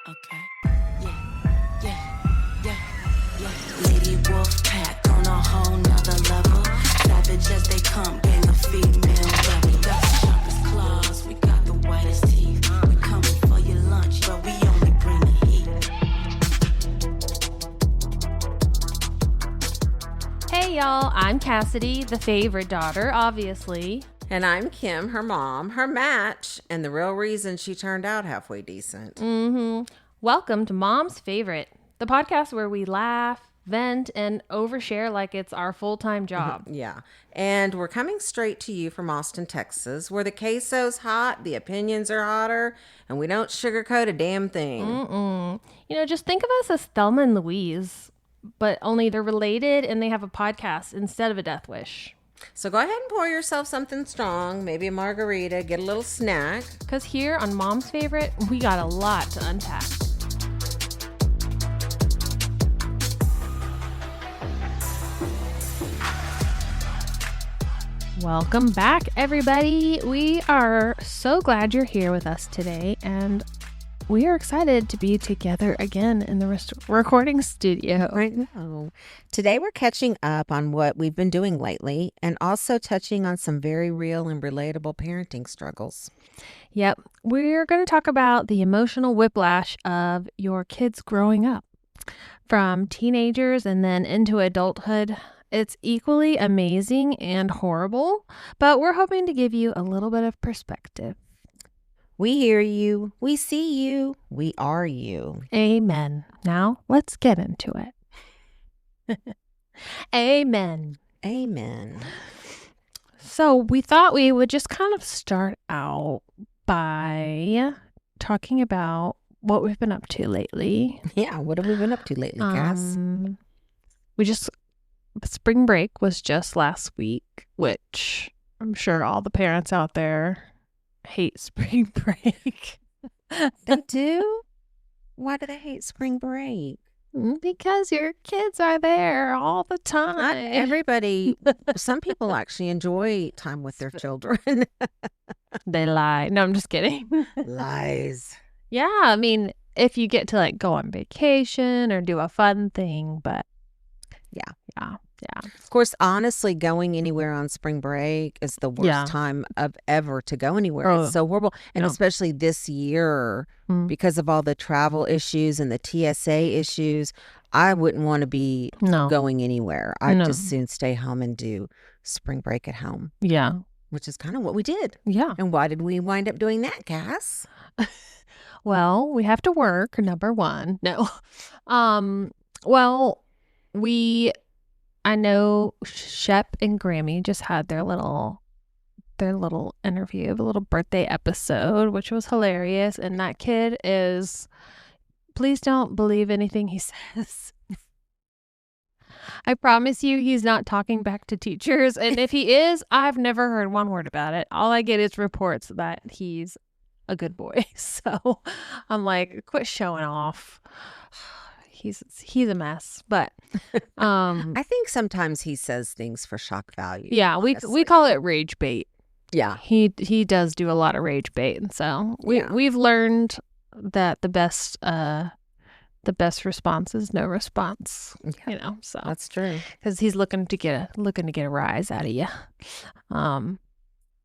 Okay. Yeah. Lady Wolf Pack on a whole nother level. Savage as they come, gang of female rebel. Got the sharpest claws, we got the whitest teeth. We coming for your lunch, but we only bring the heat. Hey y'all, I'm Cassidy, the favorite daughter, obviously. And I'm Kim, her mom, her match, and the real reason she turned out halfway decent. Welcome to Mom's Favorite, the podcast where we laugh, vent, and overshare like it's our full-time job. Yeah. And we're coming straight to you from Austin, Texas, where the queso's hot, the opinions are hotter, and we don't sugarcoat a damn thing. You know, just think of us as Thelma and Louise, but only they're related and they have a podcast instead of a death wish. So go ahead and pour yourself something strong, maybe a margarita, get a little snack. Because here on Mom's Favorite, we got a lot to unpack. Welcome back, everybody. We are so glad you're here with us today, and we are excited to be together again in the recording studio. I know. Today we're catching up on what we've been doing lately and also touching on some very real and relatable parenting struggles. Yep. We're going to talk about the emotional whiplash of your kids growing up. From teenagers and then into adulthood, it's equally amazing and horrible, but we're hoping to give you a little bit of perspective. We hear you, we see you, we are you. Amen. Now, let's get into it. Amen. Amen. So we thought we would just kind of start out by talking about what we've been up to lately. Yeah, what have we been up to lately, Cass? Spring break was just last week, which I'm sure all the parents out there hate spring break. They do? Why do they hate spring break? Because your kids are there all the time. Not everybody. Some people actually enjoy time with their children. They lie. No, I'm just kidding. Lies. Yeah, I mean, if you get to like go on vacation or do a fun thing, but yeah. Of course, honestly, going anywhere on spring break is the worst time of ever to go anywhere. It's so horrible. And especially this year, because of all the travel issues and the TSA issues, I wouldn't want to be going anywhere. I'd just soon stay home and do spring break at home. Yeah. Which is kind of what we did. Yeah. And why did we wind up doing that, Cass? Well, we have to work, number one. No. I know Shep and Grammy just had their little interview, a little birthday episode, which was hilarious. And that kid please don't believe anything he says. I promise you he's not talking back to teachers. And if he is, I've never heard one word about it. All I get is reports that he's a good boy. So I'm like, quit showing off. He's a mess, but I think sometimes he says things for shock value. Yeah, we call it rage bait. Yeah, he does do a lot of rage bait, and so we've learned that the best response is no response. Yeah, you know, so that's true because he's looking to get a rise out of you.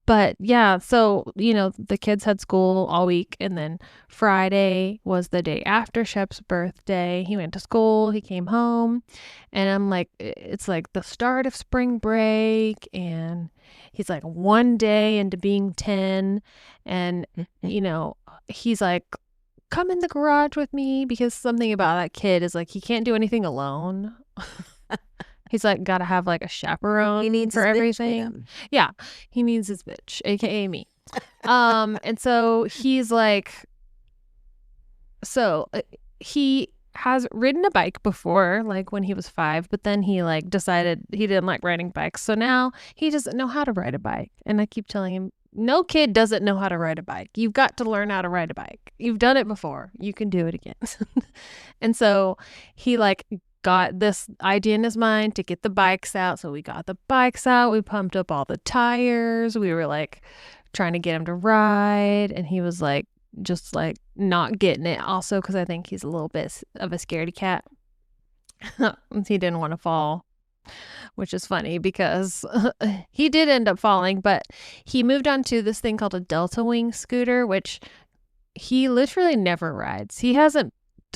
But yeah, so, you know, the kids had school all week, and then Friday was the day after Shep's birthday. He went to school, he came home, and I'm like, it's like the start of spring break, and he's like one day into being 10, and, you know, he's like, come in the garage with me, because something about that kid is like, he can't do anything alone. He's like, gotta have like a chaperone. He needs for everything. Yeah, he needs his bitch, aka me. And so he's like, he has ridden a bike before, like when he was 5, but then he like decided he didn't like riding bikes. So now he doesn't know how to ride a bike. And I keep telling him, no kid doesn't know how to ride a bike. You've got to learn how to ride a bike. You've done it before. You can do it again. And so he like got this idea in his mind to get the bikes out. So we got the bikes out. We pumped up all the tires. We were like trying to get him to ride. And he was like, just like not getting it. Also, because I think he's a little bit of a scaredy cat. He didn't want to fall, which is funny because he did end up falling, but he moved on to this thing called a Delta Wing scooter, which he literally never rides.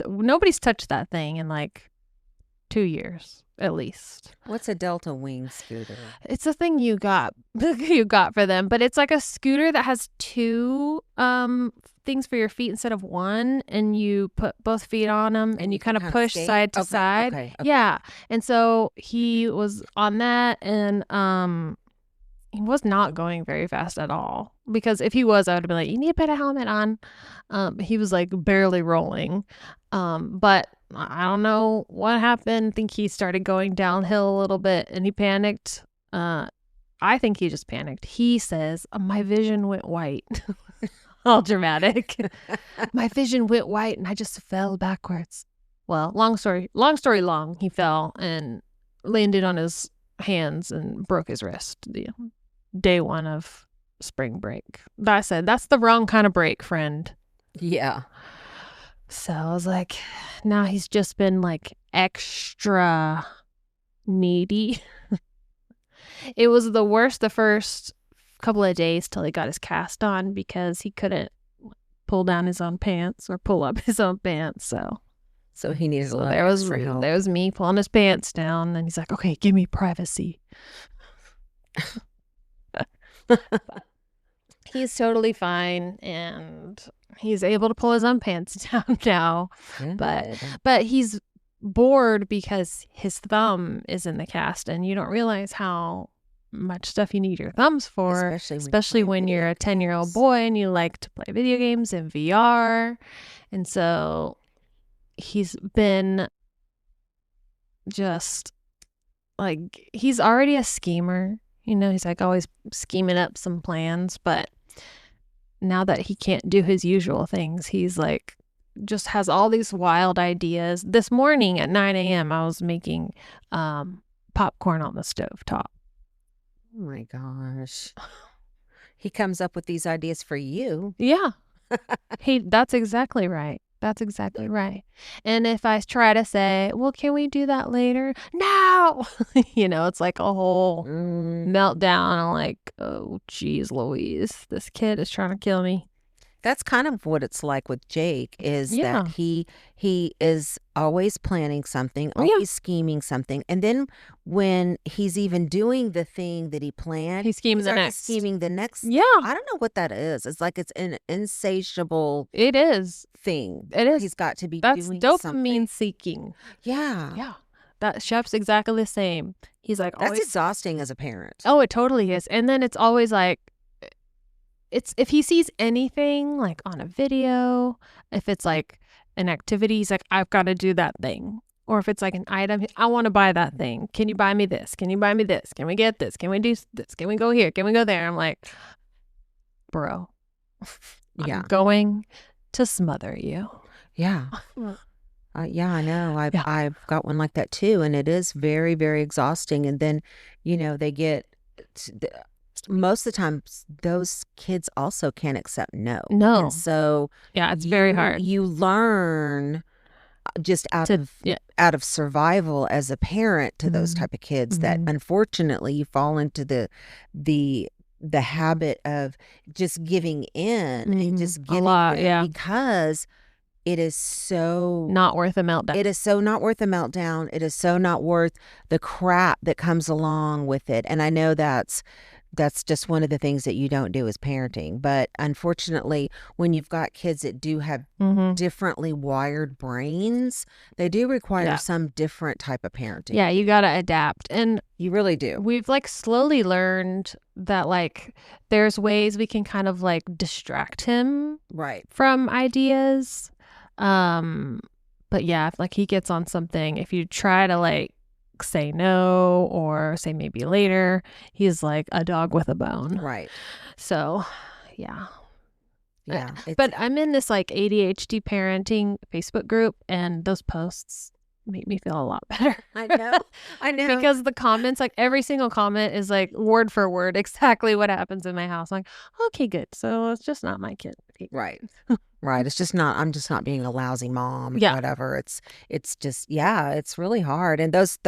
Nobody's touched that thing in like 2 years at least. What's a Delta Wing scooter? It's a thing you got for them, but it's like a scooter that has 2 things for your feet instead of 1, and you put both feet on them and you kind of push side to side. Okay. Yeah. And so he was on that, and he was not going very fast at all, because if he was, I would have been like, you need to put a helmet on. He was like barely rolling. But I don't know what happened. I think he started going downhill a little bit and he panicked. I think he just panicked. He says, my vision went white. All dramatic. My vision went white and I just fell backwards. Well, long story long, he fell and landed on his hands and broke his wrist. Day 1 of spring break. I said, that's the wrong kind of break, friend. Yeah. So I was like, now he's just been like extra needy. It was the worst the first couple of days till he got his cast on, because he couldn't pull down his own pants or pull up his own pants. So he needed a little extra help. There was me pulling his pants down, and he's like, okay, give me privacy. He's totally fine, and he's able to pull his own pants down now. Good. But he's bored because his thumb is in the cast, and you don't realize how much stuff you need your thumbs for, especially when you're a 10-year-old boy and you like to play video games in VR. And so he's been just like, he's already a schemer. He's like always scheming up some plans, but now that he can't do his usual things, he's like, just has all these wild ideas. This morning at 9 a.m., I was making popcorn on the stovetop. Oh my gosh. He comes up with these ideas for you. Yeah. That's exactly right. That's exactly right. And if I try to say, well, can we do that later? No! It's like a whole meltdown. I'm like, oh, geez, Louise, this kid is trying to kill me. That's kind of what it's like with Jake, is that he is always planning something, always scheming something. And then when he's even doing the thing that he planned, he schemes the next. Scheming the next. Yeah. I don't know what that is. It's like it's an insatiable It is. thing. It is. He's got to be That's doing dopamine something. Seeking. Yeah. Yeah. That Shep's exactly the same. He's like, that's exhausting as a parent. Oh, it totally is. And then it's always like, if he sees anything like on a video, if it's like an activity, he's like, I've got to do that thing. Or if it's like an item, I want to buy that thing. Can you buy me this? Can you buy me this? Can we get this? Can we do this? Can we go here? Can we go there? I'm like, bro, I'm going to smother you. Yeah. Yeah, I know. I've got one like that too. And it is very, very exhausting. And then, they get... most of the time, those kids also can't accept no. No. And so it's very hard. You learn just out of survival as a parent to those type of kids that unfortunately you fall into the habit of just giving in and just giving a lot, because it is so not worth a meltdown. It is so not worth a meltdown. It is so not worth the crap that comes along with it. And I know that's just one of the things that you don't do as parenting. But unfortunately, when you've got kids that do have differently wired brains, they do require some different type of parenting. Yeah, you got to adapt. And you really do. We've like slowly learned that like there's ways we can kind of like distract him from ideas. But yeah, if like he gets on something, if you try to like say no or say maybe later, he's like a dog with a bone. Right. So yeah. But I'm in this like ADHD parenting Facebook group, and those posts make me feel a lot better. I know. Because the comments, like every single comment is like word for word exactly what happens in my house. I'm like, okay, good. So it's just not my kid. Right. Right. It's just not, I'm just not being a lousy mom or whatever. It's just, it's really hard. And those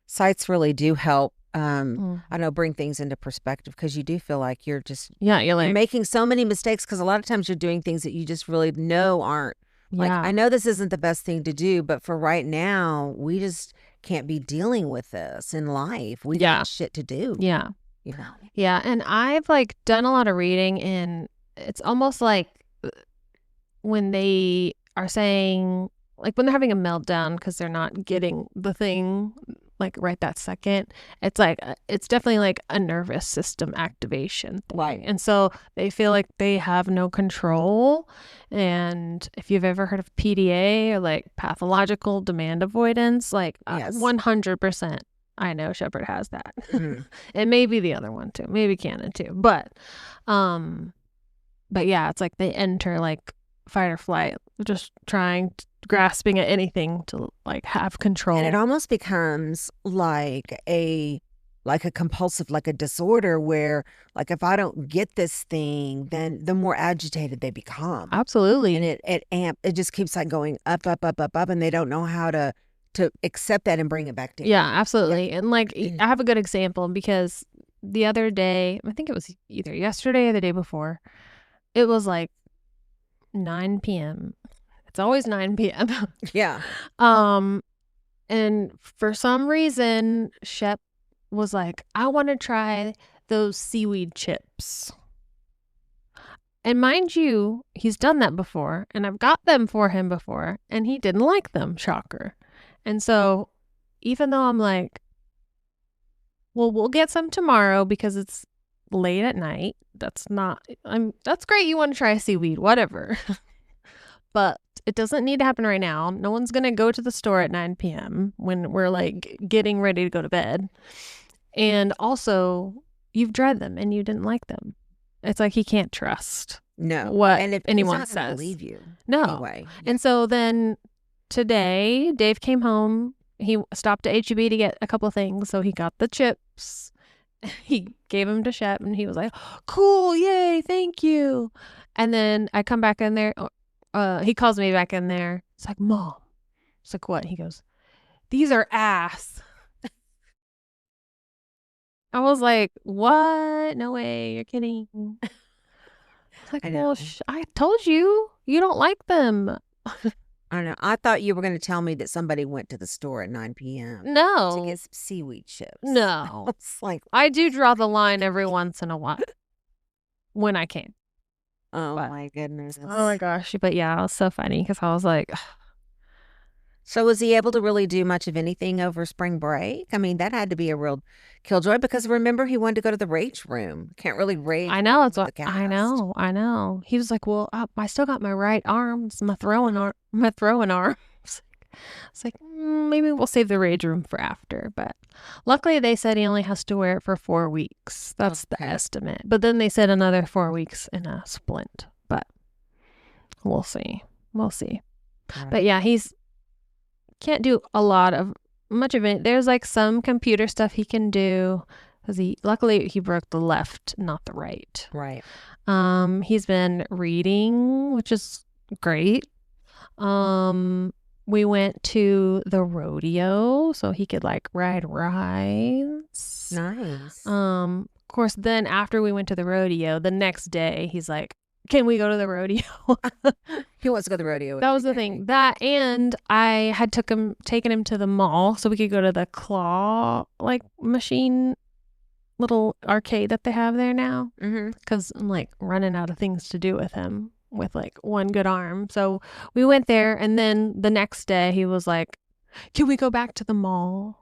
sites really do help, I know, bring things into perspective, because you do feel like you're just, you're making so many mistakes, because a lot of times you're doing things that you just really know aren't, like, I know this isn't the best thing to do, but for right now, we just can't be dealing with this in life. We got shit to do. Yeah. You know? Yeah. And I've like done a lot of reading, and it's almost like when they are saying, like when they're having a meltdown because they're not getting the thing like right that second, it's like, it's definitely like a nervous system activation thing. Right. And so they feel like they have no control. And if you've ever heard of PDA, or like pathological demand avoidance, like 100%, I know Shepherd has that. And maybe the other one too, maybe Cannon too. But yeah, it's like they enter like fight or flight, just grasping at anything to like have control. And it almost becomes like a compulsive, like a disorder, where like if I don't get this thing, then the more agitated they become. Absolutely. And it just keeps like going up, and they don't know how to accept that and bring it back down. Yeah, absolutely. And like I have a good example, because the other day, I think it was either yesterday or the day before, it was like 9 p.m. It's always 9 p.m. Yeah. And for some reason, Shep was like, I want to try those seaweed chips. And mind you, he's done that before, and I've got them for him before, and he didn't like them. Shocker. And so even though I'm like, well, we'll get some tomorrow because it's late at night. That's great. You want to try seaweed, whatever. But it doesn't need to happen right now. No one's going to go to the store at 9 p.m. when we're like getting ready to go to bed. And also, you've tried them and you didn't like them. It's like he can't trust what anyone says. Believe you. No. Anyway. And so then today, Dave came home. He stopped at HEB to get a couple of things. So he got the chips. He gave them to Shep, and he was like, cool, yay, thank you. And then I come back in there. He calls me back in there. It's like, Mom. It's like, what? He goes, these are ass. I was like, what? No way. You're kidding. It's like, well, I told you don't like them. I don't know. I thought you were going to tell me that somebody went to the store at 9 p.m. No. to get some seaweed chips. No. It's like, I do draw the line every once in a while when I can. Oh, my goodness. Oh, my gosh. But yeah, it was so funny because I was like... So was he able to really do much of anything over spring break? I mean, that had to be a real killjoy, because remember, he wanted to go to the rage room. Can't really rage. I know. It's what I know. He was like, well, I still got my right arm. It's my throwing arm. It's like, maybe we'll save the rage room for after. But luckily, they said he only has to wear it for 4 weeks. That's the estimate. But then they said another 4 weeks in a splint. But we'll see. Right. But yeah, he's can't do much of it. There's like some computer stuff he can do, because luckily he broke the left, not the right. Right. He's been reading, which is great. We went to the rodeo so he could like ride rides. Nice. Of course, then after we went to the rodeo, the next day he's like, can we go to the rodeo? He wants to go to the rodeo. That was the thing. That, and I had taken him to the mall so we could go to the claw like machine little arcade that they have there now. Because I'm like running out of things to do with him with like one good arm. So we went there, and then the next day he was like, can we go back to the mall?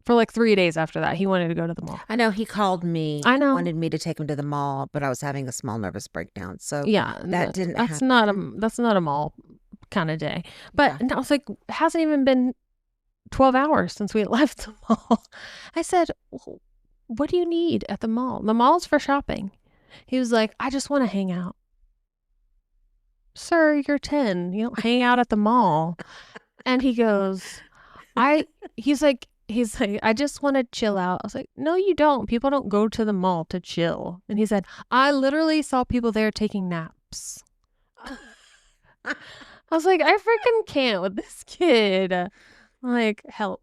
For like 3 days after that, he wanted to go to the mall. I know, he called me. I know. Wanted me to take him to the mall, but I was having a small nervous breakdown. So yeah, that's happen. That's not a mall kind of day. But I was like, it hasn't even been 12 hours since we left the mall. I said, what do you need at the mall? The mall's for shopping. He was like, I just want to hang out. Sir, you're 10. You don't hang out at the mall. And he goes, he's like, I just want to chill out. I was like, no, you don't. People don't go to the mall to chill. And he said, I literally saw people there taking naps. I was like, I freaking can't with this kid. Like, help.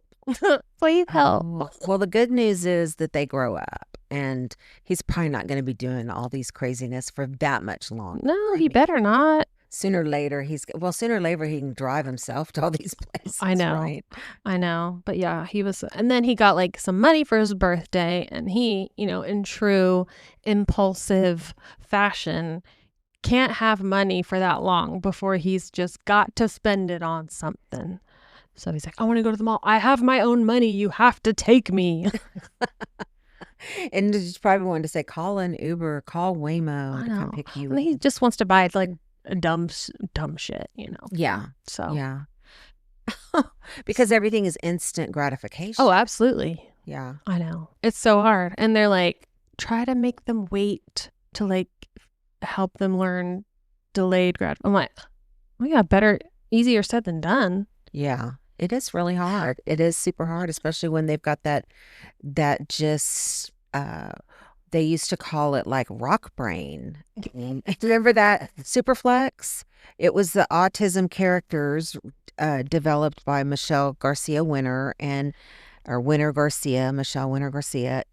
Please help. Well, the good news is that they grow up, and he's probably not going to be doing all these craziness for that much longer. No, he better not. Sooner or later he can drive himself to all these places. I know. Right? I know. But yeah, and then he got like some money for his birthday, and he, in true impulsive fashion, can't have money for that long before he's just got to spend it on something. So he's like, I want to go to the mall. I have my own money. You have to take me. And he's probably wanted to say, call an Uber, call Waymo to come pick you. And he just wants to buy like dumb shit, Yeah. So. Yeah. Because everything is instant gratification. Oh, absolutely. Yeah. I know. It's so hard. And they're like, try to make them wait to like help them learn delayed I'm like, oh yeah, easier said than done. Yeah. It is really hard. It is super hard, especially when they've got that just, they used to call it like rock brain. Remember that? Superflex? It was the autism characters developed by Michelle Winner Garcia.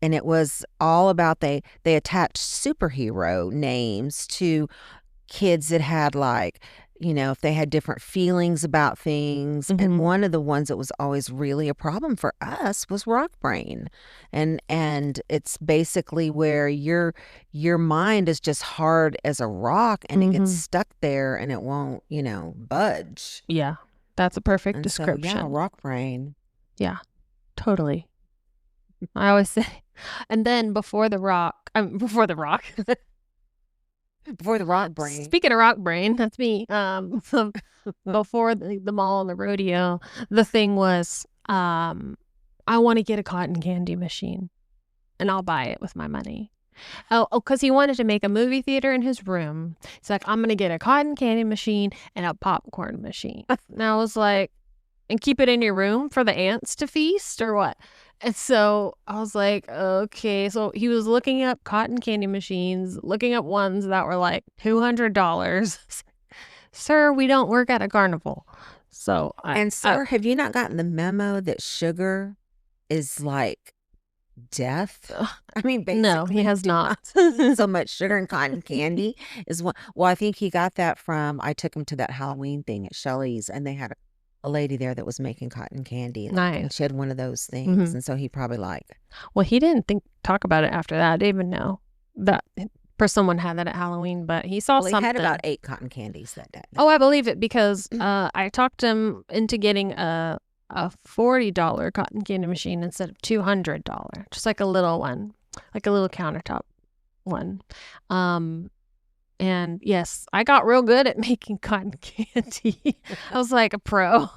And it was all about, they attached superhero names to kids that had like, if they had different feelings about things. Mm-hmm. And one of the ones that was always really a problem for us was rock brain. And it's basically where your mind is just hard as a rock, and it gets stuck there and it won't, budge. Yeah. That's a perfect description. So, yeah, rock brain. Yeah, totally. I always say, and then before the rock brain. Speaking of rock brain, that's me. Before the mall and the rodeo, the thing was, I want to get a cotton candy machine, and I'll buy it with my money. Oh, because he wanted to make a movie theater in his room. He's like, I'm gonna get a cotton candy machine and a popcorn machine. And I was like, and keep it in your room for the ants to feast, or what? And so I was like, okay. So he was looking up cotton candy machines, looking up ones that were like $200. Sir, we don't work at a carnival. So sir, have you not gotten the memo that sugar is like death? I mean, basically, no, he has not. So much sugar and cotton candy is one. Well, I think he got that from, I took him to that Halloween thing at Shelly's, and they had a lady there that was making cotton candy. Nice. And she had one of those things. And so he probably well, he didn't talk about it after that. I didn't even know that someone had that at Halloween, but he saw something. He had about 8 cotton candies that day. Oh, I believe it, because I talked him into getting a $40 cotton candy machine instead of $200, just like a little one, like a little countertop one. And yes, I got real good at making cotton candy. I was like a pro.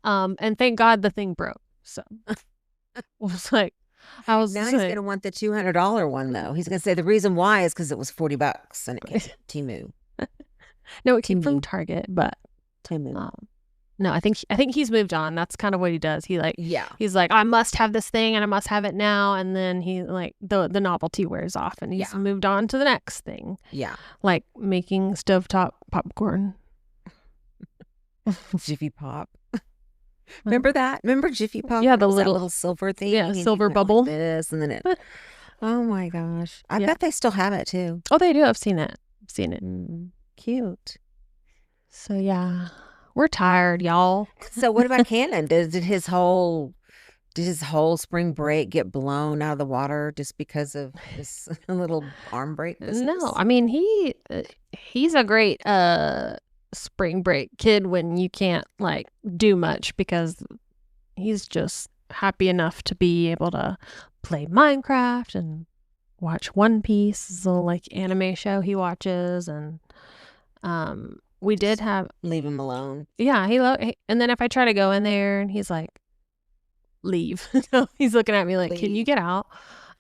And thank God the thing broke. So I was like, now he's going to want the $200 one, though. He's going to say the reason why is because it was $40 and it came from Temu. No, it came from Target, but Temu. No, I think he's moved on. That's kind of what he does. He's like, I must have this thing and I must have it now. And then he like the novelty wears off and he's moved on to the next thing. Yeah. Like making stovetop popcorn. Jiffy Pop. Remember that? Remember Jiffy Pop? Yeah, the little silver thing. Yeah, silver bubble. Like this, and then it. Oh my gosh! I bet they still have it too. Oh, they do. I've seen it. Cute. So yeah, we're tired, y'all. So what about Cannon? Did his whole spring break get blown out of the water just because of this little arm break business? No, I mean he's a great spring break kid when you can't like do much, because he's just happy enough to be able to play Minecraft and watch One Piece, this little like anime show he watches, and we did have leave him alone. Yeah, and then if I try to go in there and he's like, leave. He's looking at me like, leave. Can you get out?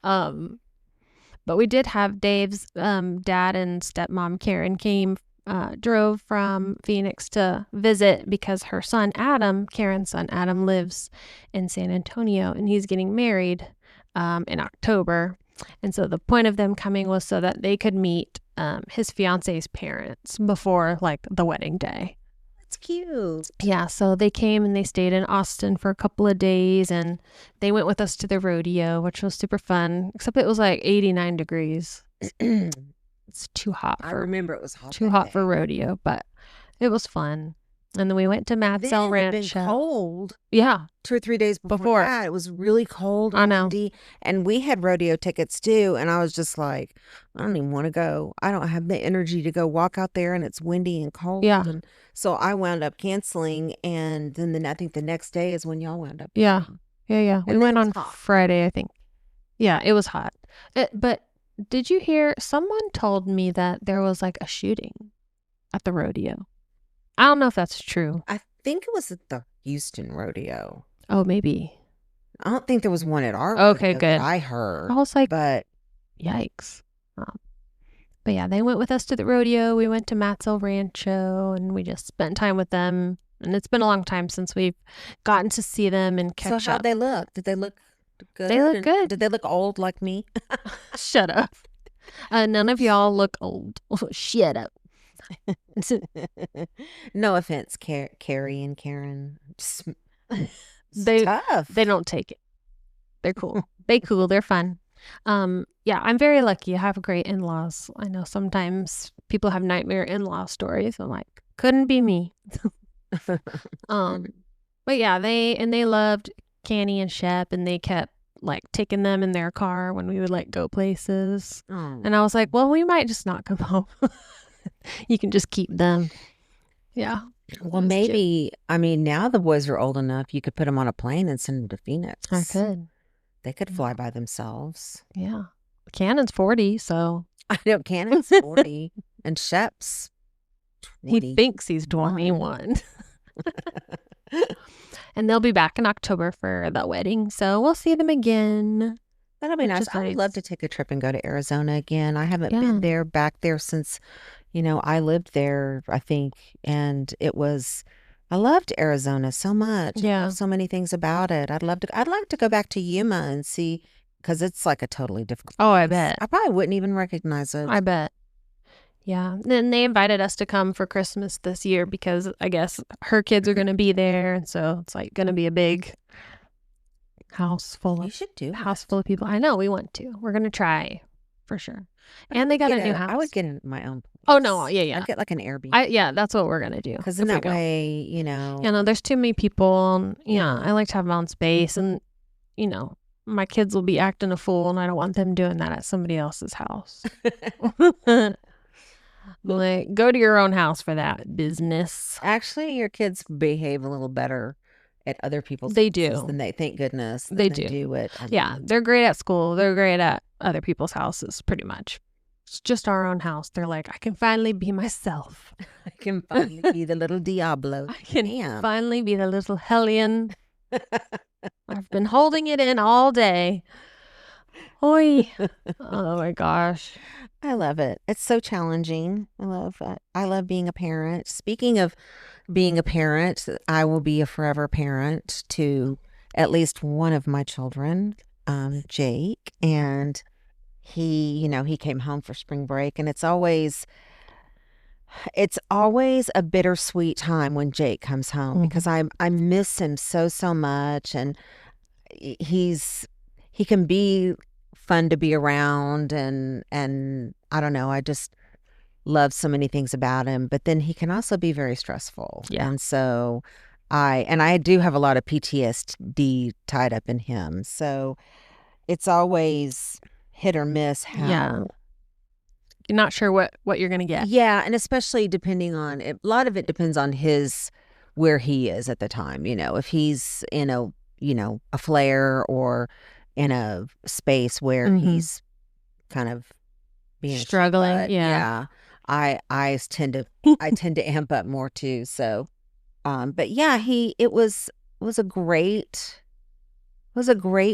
But we did have Dave's dad and stepmom Karen drove from Phoenix to visit because her son Adam, Karen's son Adam, lives in San Antonio and he's getting married in October. And so the point of them coming was so that they could meet his fiance's parents before like the wedding day. That's cute. Yeah, so they came and they stayed in Austin for a couple of days, and they went with us to the rodeo, which was super fun, except it was like 89 degrees. It's too hot. I remember it was hot. Too hot for rodeo, but it was fun. And then we went to Matzell Ranch. It had been cold. Yeah. 2 or 3 days before that. It was really cold. I know. Windy, and we had rodeo tickets too. And I was just like, I don't even want to go. I don't have the energy to go walk out there, and it's windy and cold. Yeah. And so I wound up canceling. And then I think the next day is when y'all wound up. Yeah. Yeah. We went on Friday, I think. Yeah, it was hot. But did you hear? Someone told me that there was like a shooting at the rodeo. I don't know if that's true. I think it was at the Houston rodeo. Oh, maybe. I don't think there was one at our okay, rodeo good. that I heard. I was like, but yikes. But yeah, they went with us to the rodeo. We went to Matzell Rancho, and we just spent time with them. And it's been a long time since we've gotten to see them and catch up. So how'd they look? Did they look good? They look good. Did they look old like me? Shut up. None of y'all look old. Shut up. No offense, Carrie and Karen. Tough. They don't take it. They're cool. They're fun. Yeah, I'm very lucky. I have great in-laws. I know sometimes people have nightmare in-law stories. I'm like, couldn't be me. But yeah, they loved Canny and Shep, and they kept like taking them in their car when we would like go places. And I was like, well, we might just not come home. You can just keep them. Yeah. Well, maybe, I mean, now the boys are old enough, you could put them on a plane and send them to Phoenix. I could. They could fly by themselves. Yeah. Cannon's 40, so. I know, Cannon's 40 and Shep's 20. He thinks he's 21. And they'll be back in October for the wedding, so we'll see them again. That'll be nice. I would love to take a trip and go to Arizona again. I haven't been back there since, I lived there, I think, and I loved Arizona so much. Yeah. I love so many things about it. I'd like to go back to Yuma and see, because it's like a totally different place. Oh, I bet. I probably wouldn't even recognize it. I bet. Yeah. Then they invited us to come for Christmas this year because I guess her kids are going to be there. And so it's like going to be a big house full of people. I know, we want to. We're going to try for sure. And they got a new house. I would get in my own place. Oh, no. Yeah. I'd get like an Airbnb. Yeah, that's what we're going to do. Because in that way, there's too many people. And, I like to have my own space. And, my kids will be acting a fool, and I don't want them doing that at somebody else's house. Like, go to your own house for that business. Actually, your kids behave a little better at other people's houses than they, thank goodness. They do it. Yeah, they're great at school. They're great at other people's houses, pretty much. It's just our own house. They're like, I can finally be myself. I can finally be the little Diablo. I can finally be the little hellion. I've been holding it in all day. Oi. Oh my gosh. I love it. It's so challenging. I love being a parent. Speaking of being a parent, I will be a forever parent to at least one of my children, Jake, and he came home for spring break, and it's always a bittersweet time when Jake comes home because I miss him so much, and he can be fun to be around, and I don't know, I just love so many things about him, but then he can also be very stressful. Yeah. And so I do have a lot of PTSD tied up in him. So it's always hit or miss how. Yeah. You're not sure what you're going to get. Yeah, and especially depending on it, a lot of it depends on where he is at the time. If he's in a flare or in a space where he's kind of being struggling. Yeah. I tend to amp up more too. So, but yeah, it was a great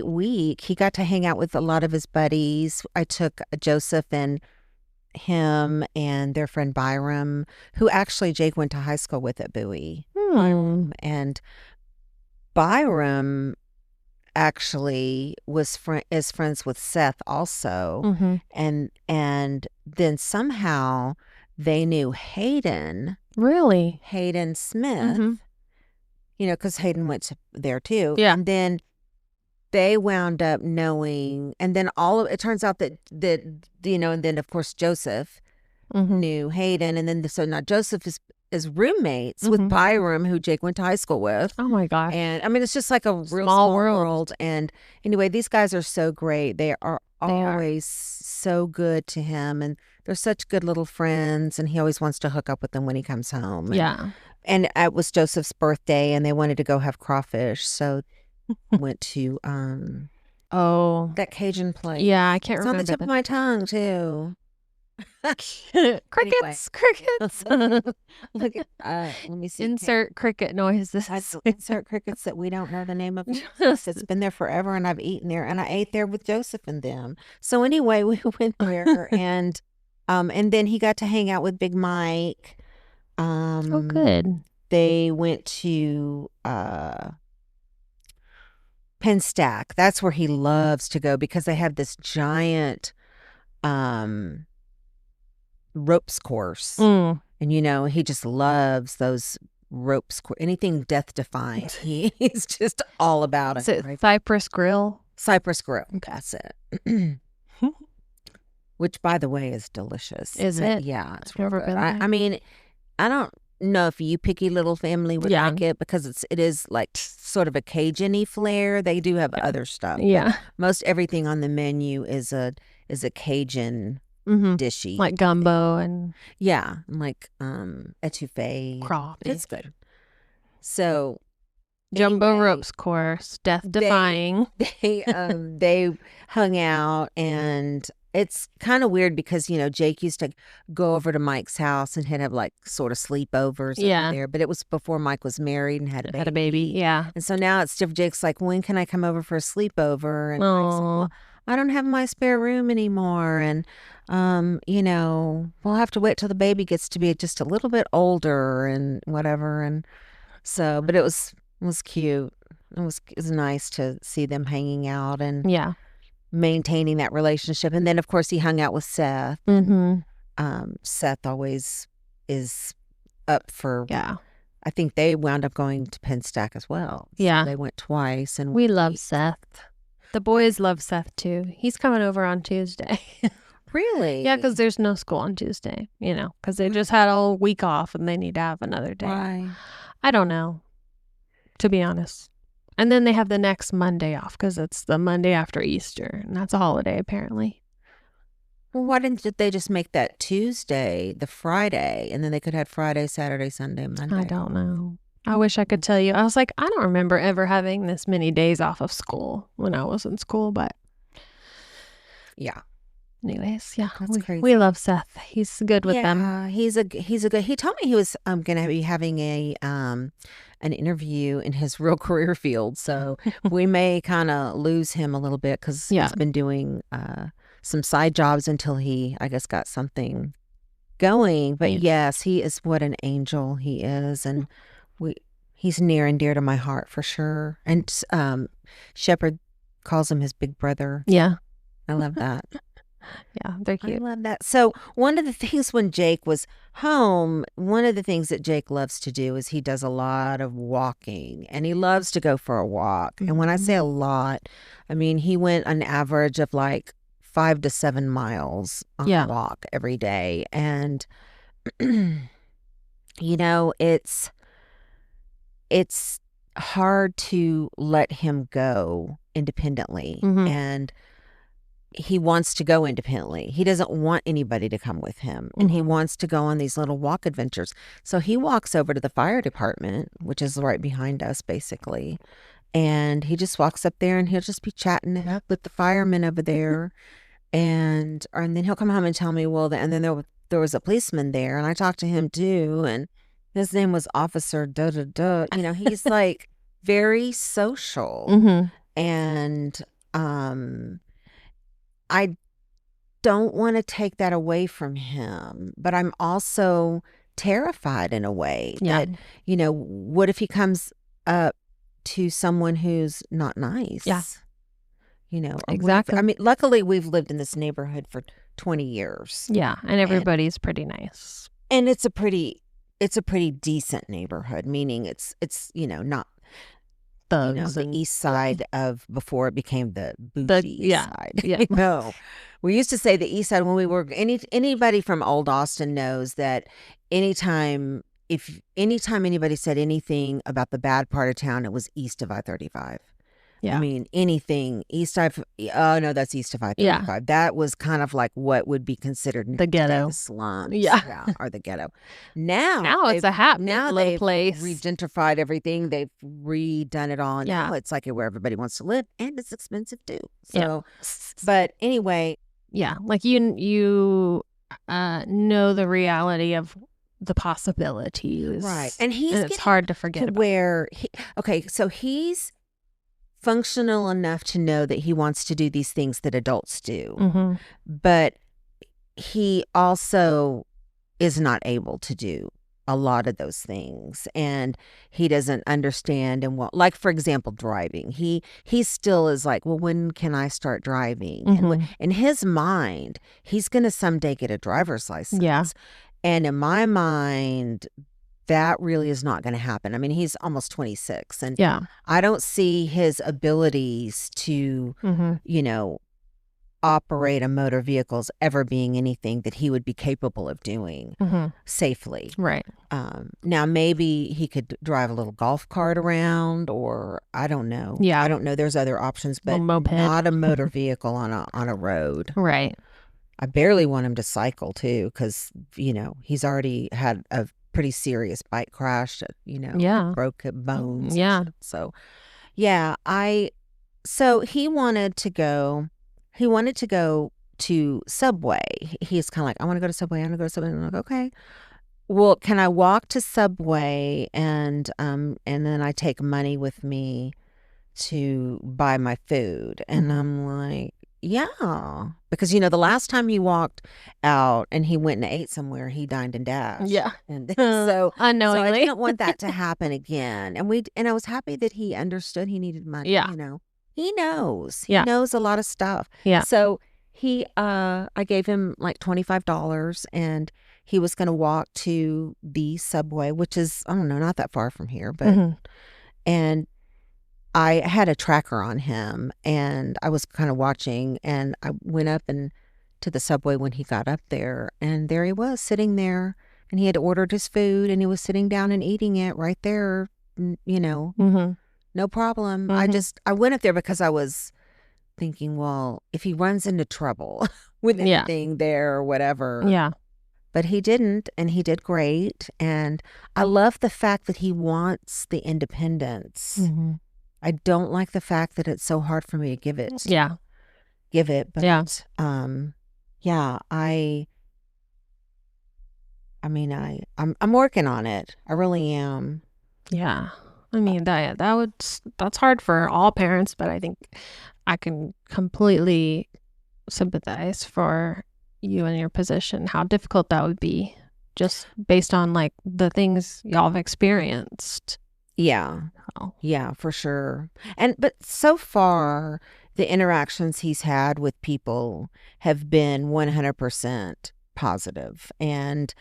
week. He got to hang out with a lot of his buddies. I took Joseph and him and their friend Byram, who actually Jake went to high school with at Bowie. And Byram, actually is friends with Seth also, and then somehow they knew Hayden. Really? Hayden Smith. Because Hayden went there too. Yeah. And then they wound up knowing, and then it turns out that and then of course Joseph knew Hayden, and then so now Joseph is roommates with Byram, who Jake went to high school with. Oh my gosh. And I mean, it's just like a real small world. And anyway, these guys are so great. They are always so good to him, and they're such good little friends, and he always wants to hook up with them when he comes home. And it was Joseph's birthday, and they wanted to go have crawfish, so went to that Cajun place. Yeah, I can't remember. It's on the tip of my tongue too. Crickets. Look at let me see. Insert cricket noises. Insert crickets that we don't know the name of. It's been there forever, and I've eaten there, and I ate there with Joseph and them. So anyway, we went there, and then he got to hang out with Big Mike. Oh, good. They went to Penstack. That's where he loves to go because they have this giant ropes course. And he just loves those ropes, anything death defying. He's just all about it. Is it Cypress Grill? Cypress Grill. That's it. Which, by the way, is delicious. Is it? Yeah, it's never been there. I mean, I don't know if you picky little family would like it, because it is like sort of a Cajun-y flair. They do have other stuff. Yeah. Most everything on the menu is a Cajun dishy, like gumbo and like etouffee, crawfish. It's good. So jumbo ropes course, death defying. They hung out, and it's kind of weird because Jake used to go over to Mike's house and he'd have like sort of sleepovers over there, but it was before Mike was married and had a baby. And so now it's different. Jake's like, when can I come over for a sleepover? And Mike's like, well, I don't have my spare room anymore, and we'll have to wait till the baby gets to be just a little bit older and whatever. And so, but it was cute. It was nice to see them hanging out and maintaining that relationship. And then of course he hung out with Seth. Seth always is up for I think they wound up going to Penstack as well. So they went twice, and we love Seth. The boys love Seth too. He's coming over on Tuesday. Really? Yeah, because there's no school on Tuesday, because they just had a whole week off and they need to have another day. Why? I don't know, to be honest. And then they have the next Monday off because it's the Monday after Easter, and that's a holiday apparently. Well, why didn't they just make that Tuesday the Friday, and then they could have Friday, Saturday, Sunday, Monday? I don't know. I wish I could tell you. I was like, I don't remember ever having this many days off of school when I was in school, but anyways, that's crazy. We love Seth. He's good with them. He's a good. He told me he was going to be having an interview in his real career field, so we may kind of lose him a little bit because he's been doing some side jobs until he, I guess, got something going. But yes, he is what an angel he is, and he's near and dear to my heart for sure. And Shepard calls him his big brother. Yeah, I love that. Yeah, they're cute. I love that. So one of the things when Jake was home, one of the things that Jake loves to do is he does a lot of walking, and he loves to go for a walk. And when I say a lot, I mean he went an average of like 5 to 7 miles on a walk every day. And it's hard to let him go independently. And he wants to go independently. He doesn't want anybody to come with him, and he wants to go on these little walk adventures. So he walks over to the fire department, which is right behind us basically, and he just walks up there and he'll just be chatting it up with the firemen over there, and then he'll come home and tell me, and then there was a policeman there, and I talked to him too, and his name was Officer da da da. He's like very social, and I don't want to take that away from him, but I'm also terrified in a way that, what if he comes up to someone who's not nice. Yeah. You know, Exactly. I mean, luckily we've lived in this neighborhood for 20 years. Yeah, and everybody's pretty nice. And it's a pretty decent neighborhood, meaning it's not Thugs the and east side of before it became the bougie side. Yeah. No. We used to say the east side when we were anybody from Old Austin knows that anytime anybody said anything about the bad part of town, it was east of I-35. Yeah. I mean, anything east of, oh no, that's east of I-35. Yeah. That was kind of like what would be considered the ghetto, the slums. Yeah. Or the ghetto. Now it's a little place. Regentrified everything. They've redone it all. And Yeah. now it's like where everybody wants to live, and it's expensive too. So, but anyway. Yeah, like you know the reality of the possibilities. Right. And it's hard to forget about. Where so he's functional enough to know that he wants to do these things that adults do. Mm-hmm. But he also is not able to do a lot of those things, and he doesn't understand like, for example, driving. He still is like, well, when can I start driving? Mm-hmm. And in his mind, he's going to someday get a driver's license. Yeah. And in my mind, that really is not going to happen. I mean, he's almost 26, and I don't see his abilities to, operate a motor vehicles ever being anything that he would be capable of doing safely. Right. Now, maybe he could drive a little golf cart around, or I don't know. Yeah. I don't know. There's other options, but not a motor vehicle on a road. Right. I barely want him to cycle too, because, he's already had a pretty serious bike crash, broke bones. Yeah. So, so he wanted to go to Subway. He's kind of like, I want to go to Subway. And I'm like, okay. Well, can I walk to Subway and then I take money with me to buy my food? And I'm like, yeah, because the last time he walked out and he went and ate somewhere, he dined and dashed. Yeah, and so unknowingly, so I didn't want that to happen again. And I was happy that he understood he needed money. Yeah, he knows. He knows a lot of stuff. Yeah. So I gave him like $25, and he was going to walk to the Subway, which is, I don't know, not that far from here, but and I had a tracker on him, and I was kind of watching, and I went up to the Subway when he got up there, and there he was sitting there, and he had ordered his food, and he was sitting down and eating it right there, no problem. I went up there because I was thinking, well, if he runs into trouble with anything there or whatever. Yeah. But he didn't, and he did great. And I love the fact that he wants the independence. I don't like the fact that it's so hard for me to give it. Yeah. But I'm working on it. I really am. Yeah. I mean, that's hard for all parents, but I think I can completely sympathize for you and your position, how difficult that would be, just based on like the things y'all have experienced. Yeah. Yeah, for sure. But so far, the interactions he's had with people have been 100% positive. And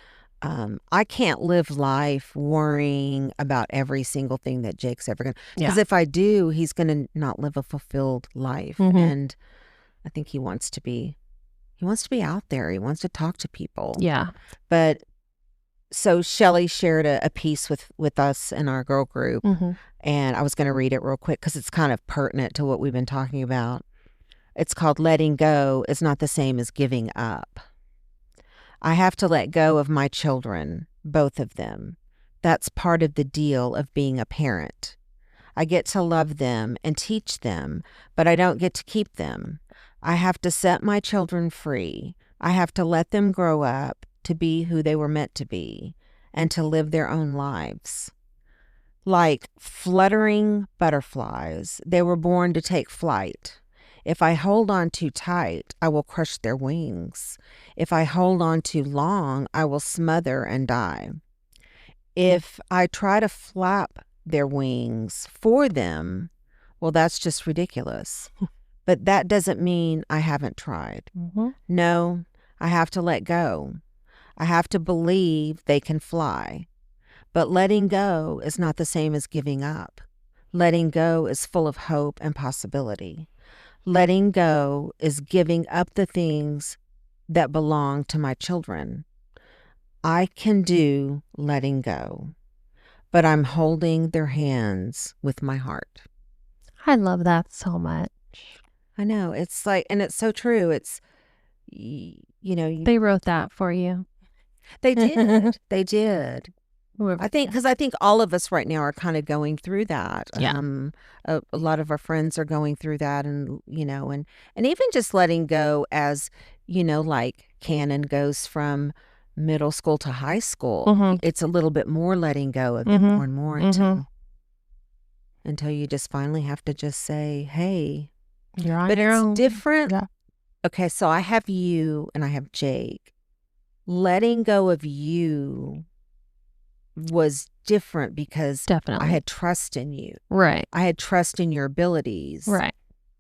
I can't live life worrying about every single thing that Jake's ever going to, because if I do, he's going to not live a fulfilled life. And I think he wants to be out there. He wants to talk to people. Yeah. But so Shelly shared a piece with us in our girl group, and I was going to read it real quick because it's kind of pertinent to what we've been talking about. It's called "Letting Go is Not the Same as Giving Up." I have to let go of my children, both of them. That's part of the deal of being a parent. I get to love them and teach them, but I don't get to keep them. I have to set my children free. I have to let them grow up to be who they were meant to be and to live their own lives. Like fluttering butterflies, they were born to take flight. If I hold on too tight, I will crush their wings. If I hold on too long, I will smother and die. If I try to flap their wings for them, well, that's just ridiculous. But that doesn't mean I haven't tried. Mm-hmm. No, I have to let go. I have to believe they can fly. But letting go is not the same as giving up. Letting go is full of hope and possibility. Letting go is giving up the things that belong to my children. I can do letting go, but I'm holding their hands with my heart. I love that so much. I know. It's like, and it's so true. It's, They wrote that for you. They did. They did. Whoever. I think, because I think all of us right now are kind of going through that. Yeah. A lot of our friends are going through that, and and even just letting go, as like Canon goes from middle school to high school. Mm-hmm. It's a little bit more letting go of it, Mm-hmm. more and more until you just finally have to just say, "Hey, you're on but your own." It's different. Yeah. Okay, so I have you and I have Jake. Letting go of you was different because Definitely. I had trust in you. Right. I had trust in your abilities. Right.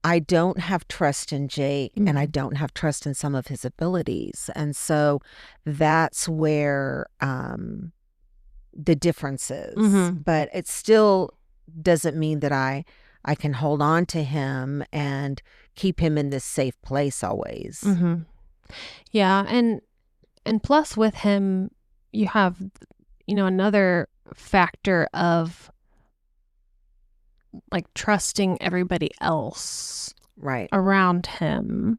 I don't have trust in Jake, and I don't have trust in some of his abilities. And so that's where the difference is. Mm-hmm. But it still doesn't mean that I can hold on to him and keep him in this safe place always. Mm-hmm. Yeah. And plus with him, you have, another factor of like trusting everybody else right around him.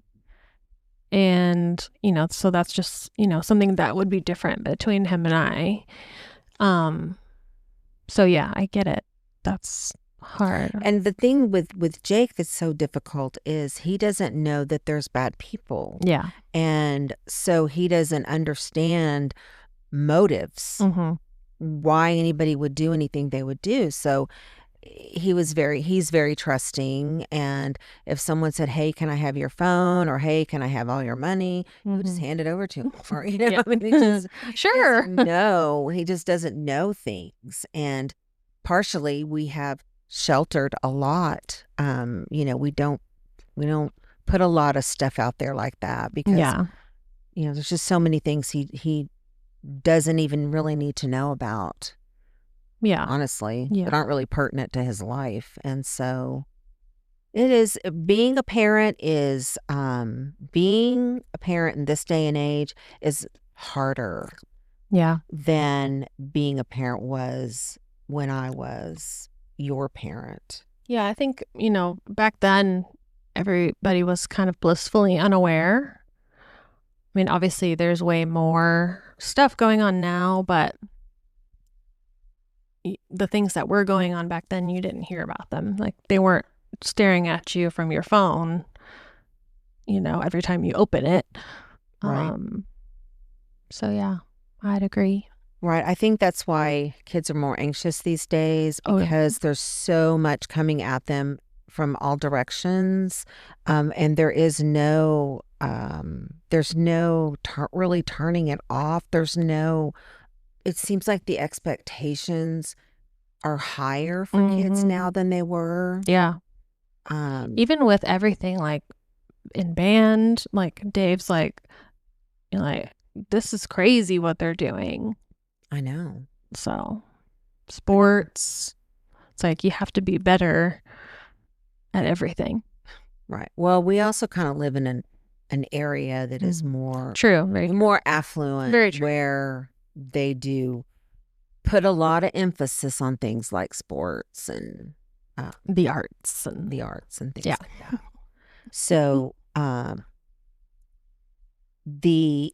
And, so that's just, something that would be different between him and I. So yeah, I get it. That's hard. And the thing with Jake that's so difficult is he doesn't know that there's bad people. Yeah. And so he doesn't understand motives, why anybody would do anything they would do. So he's very trusting. And if someone said, "Hey, can I have your phone?" or "Hey, can I have all your money?" he would just hand it over to him. Or, Yeah. I mean, he just, Sure. No, he just doesn't know things. And partially we have sheltered a lot. We don't put a lot of stuff out there like that because, there's just so many things he doesn't even really need to know about. Yeah. Honestly, Yeah. that aren't really pertinent to his life. And so it is, being a parent in this day and age is harder than being a parent was when I was your parent. Yeah, I think, back then everybody was kind of blissfully unaware. I mean, obviously there's way more stuff going on now, but the things that were going on back then, you didn't hear about them. Like, they weren't staring at you from your phone, every time you open it. Right. So yeah, I'd agree. Right. I think that's why kids are more anxious these days, because there's so much coming at them from all directions. And there is no, really turning it off. It seems like the expectations are higher for kids now than they were. Yeah. Even with everything, like in band, like Dave's like, this is crazy what they're doing. I know. So sports, it's like you have to be better at everything. Right. Well, we also kind of live in an area that is more more affluent, very true, where they do put a lot of emphasis on things like sports and the arts and things like that. So the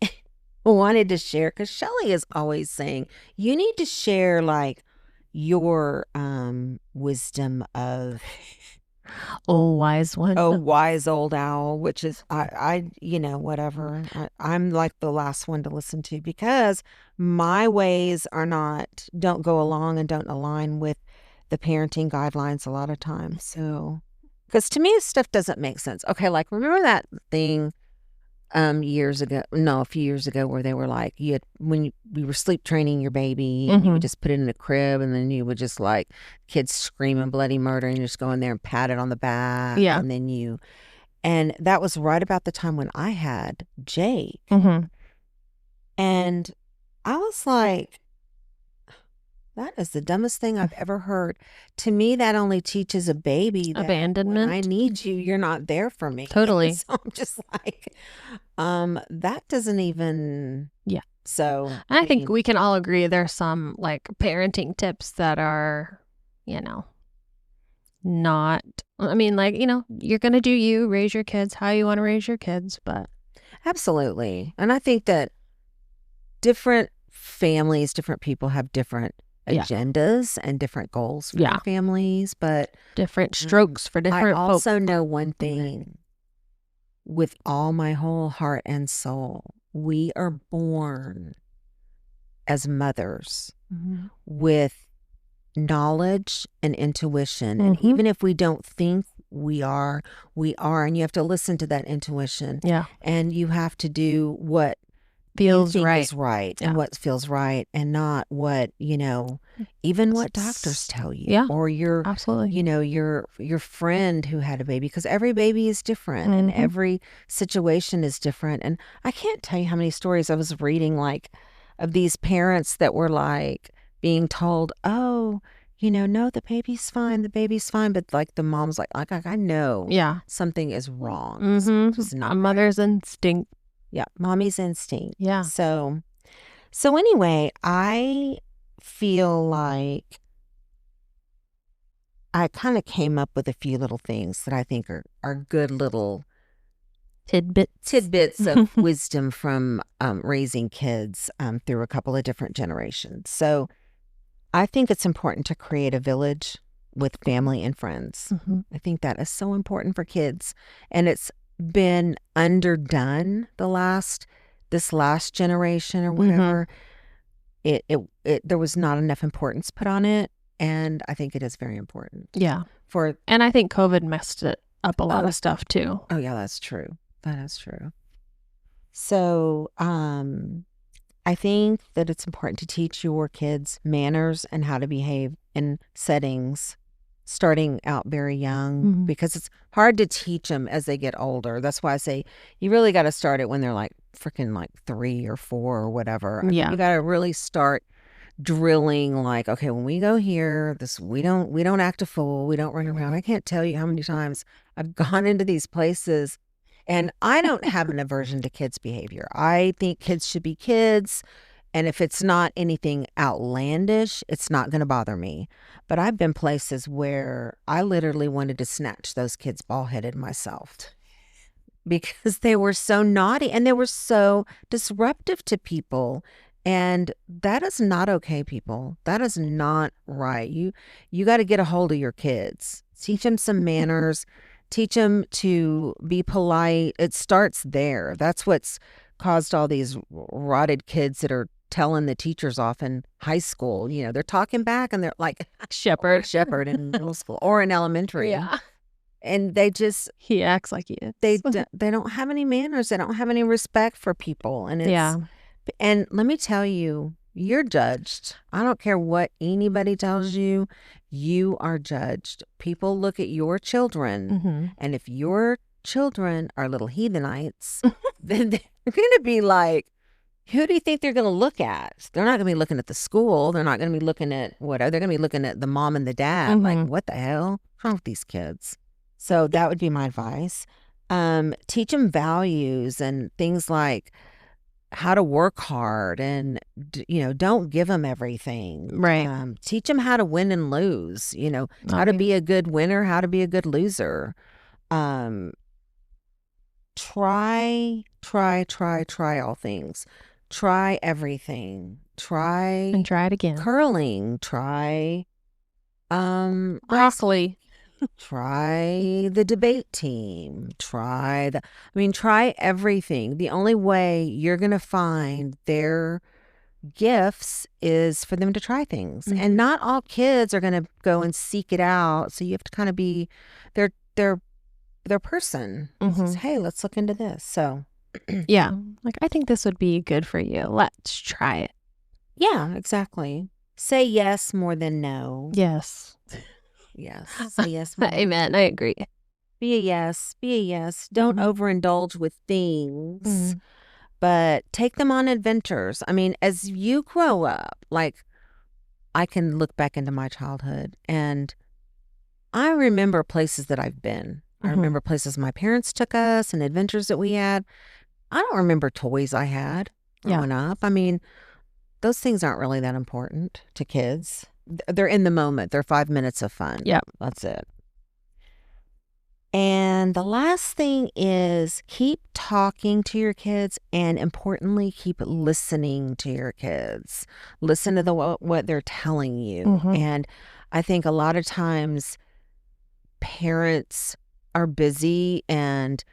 wanted to share, because Shelly is always saying you need to share like your wisdom of oh wise one, wise old owl, which is I whatever. I'm like the last one to listen to, because my ways don't go along and don't align with the parenting guidelines a lot of times. So, because to me stuff doesn't make sense. Okay, like remember that thing years ago, a few years ago, where they were like, we were sleep training your baby, and you would just put it in a crib, and then you would just like kids screaming bloody murder, and you just go in there and pat it on the back, and then and that was right about the time when I had Jake, and I was like, that is the dumbest thing I've ever heard. To me, that only teaches a baby that abandonment. When I need you, you're not there for me. Totally. So I'm just like, that doesn't even. Yeah. So I think we can all agree there's some like parenting tips that are, not. I mean, like, you're gonna do you, raise your kids how you want to raise your kids, but absolutely. And I think that different families, different people have different agendas and different goals for their families, but different strokes for different I also know one thing with all my whole heart and soul. We are born as mothers with knowledge and intuition. And even if we don't think we are, and you have to listen to that intuition. Yeah. And you have to do what feels right. Is right and what feels right, and not what, even what doctors tell you. Yeah. Or your absolutely. Your friend who had a baby, because every baby is different and every situation is different. And I can't tell you how many stories I was reading, like, of these parents that were like being told, oh, no, the baby's fine, but like the mom's like I know something is wrong. It's not a mother's instinct. Yeah, mommy's instinct. Yeah. So anyway, I feel like I kind of came up with a few little things that I think are good little tidbits of wisdom from raising kids through a couple of different generations. So I think it's important to create a village with family and friends. I think that is so important for kids, and it's been underdone this last generation or whatever. It there was not enough importance put on it, and I think it is very important. Yeah. And I think COVID messed it up a lot of stuff too. Oh yeah, that's true. That is true. So I think that it's important to teach your kids manners and how to behave in settings starting out very young, because it's hard to teach them as they get older. That's why I say you really got to start it when they're like freaking like 3 or 4 or whatever. Yeah. You got to really start drilling, like, okay, when we go here, we don't act a fool. We don't run around. I can't tell you how many times I've gone into these places, and I don't have an aversion to kids' behavior. I think kids should be kids. And if it's not anything outlandish, it's not going to bother me. But I've been places where I literally wanted to snatch those kids ball-headed myself, because they were so naughty and they were so disruptive to people. And that is not okay, people. That is not right. You got to get a hold of your kids. Teach them some manners. Teach them to be polite. It starts there. That's what's caused all these rotted kids that are telling the teachers off in high school. They're talking back and they're like shepherd in middle school or in elementary. Yeah. And he acts like he is. They don't have any manners. They don't have any respect for people. And and let me tell you, you're judged. I don't care what anybody tells you. You are judged. People look at your children, and if your children are little heathenites, then they're going to be like, who do you think they're going to look at? They're not going to be looking at the school. They're not going to be looking at whatever. They're going to be looking at the mom and the dad. Like, what the hell? What's wrong with these kids? So that would be my advice. Teach them values and things like how to work hard, and don't give them everything. Right. Teach them how to win and lose. How to be a good winner, how to be a good loser. Try all things. Try everything. Try it again. Curling. Try broccoli. Try the debate team. Try everything. The only way you're going to find their gifts is for them to try things. And not all kids are going to go and seek it out. So you have to kind of be their person. Says, hey, let's look into this. So Yeah. Like, I think this would be good for you. Let's try it. Yeah, exactly. Say yes more than no. Yes. Yes. Say yes more. Amen. I agree. Be a yes. Be a yes. Don't overindulge with things, but take them on adventures. I mean, as you grow up, like, I can look back into my childhood and I remember places that I've been. I remember places my parents took us and adventures that we had. I don't remember toys I had growing up. I mean, those things aren't really that important to kids. They're in the moment. They're 5 minutes of fun. Yep. That's it. And the last thing is keep talking to your kids, and importantly, keep listening to your kids. Listen to what they're telling you. And I think a lot of times parents are busy and